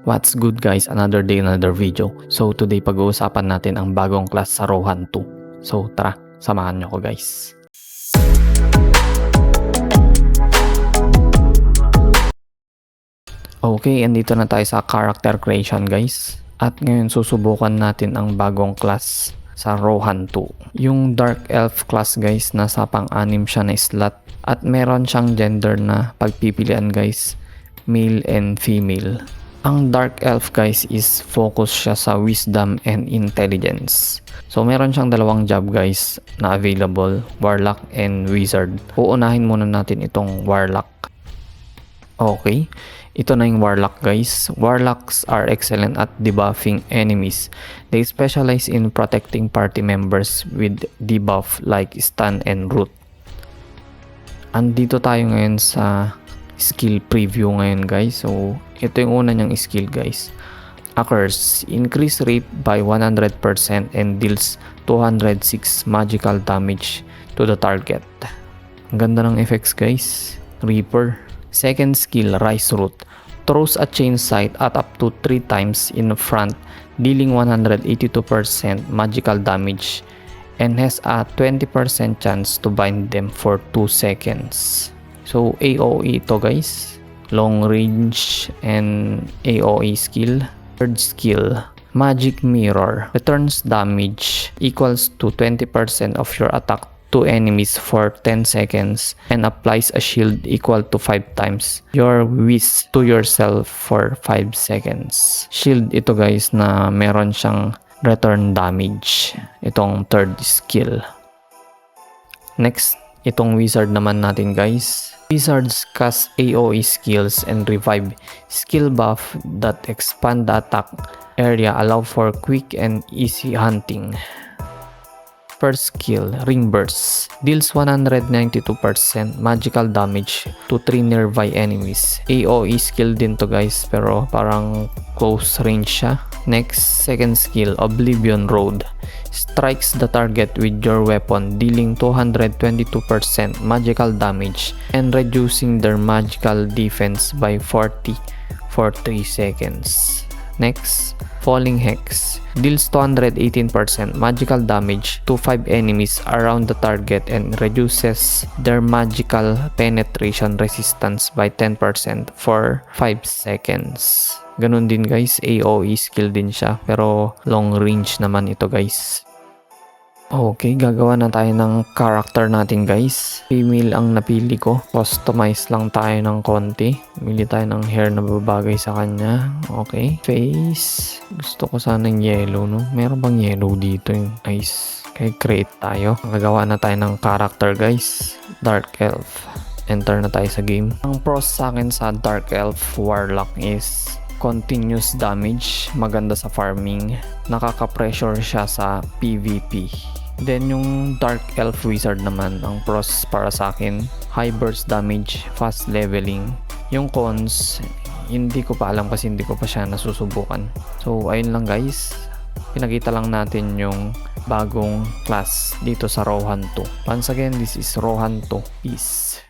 What's good guys, another day, another video. So today pag-uusapan natin ang bagong class sa Rohan 2. So tara, samahan nyo ko guys. Okay, andito na tayo sa character creation guys. At ngayon susubukan natin ang bagong class sa Rohan 2. Yung Dark Elf class guys, nasa pang-anim siya na slot. At meron siyang gender na pagpipilian guys, male and female. Ang Dark Elf guys is focus siya sa wisdom and intelligence. So meron siyang dalawang job guys na available, Warlock and Wizard. Uunahin muna natin itong Warlock. Okay, ito na yung Warlock guys. Warlocks are excellent at debuffing enemies. They specialize in protecting party members with debuff like stun and root. Andito tayo ngayon sa skill preview ngayon guys. So ito yung una niyang skill guys. A curse, increase rate by 100% and deals 206 magical damage to the target. Ang ganda ng effects guys. Reaper. Second skill, rise root, throws a chain sight at up to 3 times in front, dealing 182% magical damage and has a 20% chance to bind them for 2 seconds. So AOE ito guys, long range and AOE skill. Third skill, magic mirror, returns damage equals to 20% of your attack to enemies for 10 seconds and applies a shield equal to 5 times your wish to yourself for 5 seconds. Shield ito guys na meron siyang return damage. Itong third skill. Next, itong wizard naman natin guys. Wizards cast AOE skills and revive skill buff that expand the attack area, allow for quick and easy hunting. First skill, Ring Burst, deals 192% magical damage to 3 nearby enemies. AOE skill din to guys, pero parang close range siya. Next, second skill, Oblivion Road, strikes the target with your weapon, dealing 222% magical damage and reducing their magical defense by 40 for 3 seconds. Next, Falling Hex, deals 218% magical damage to 5 enemies around the target and reduces their magical penetration resistance by 10% for 5 seconds. Ganun din guys, AOE skill din siya, pero long range naman ito guys. Okay, gagawa na tayo ng character natin guys. Female ang napili ko. Customize lang tayo ng konti. Mili tayo ng hair na babagay sa kanya. Okay. Face. Gusto ko sanang yellow, no? Meron bang yellow dito yung eyes? Okay, create tayo. Gagawa na tayo ng character guys. Dark Elf. Enter na tayo sa game. Ang pros sa akin sa Dark Elf Warlock is continuous damage, maganda sa farming, nakaka-pressure siya sa PvP. Then yung Dark Elf Wizard naman, ang pros para sa akin, high burst damage, fast leveling. Yung cons, hindi ko pa alam kasi hindi ko pa siya nasusubukan. So ayun lang guys, pinakita lang natin yung bagong class dito sa Rohan 2. Once again, this is Rohan 2. Peace.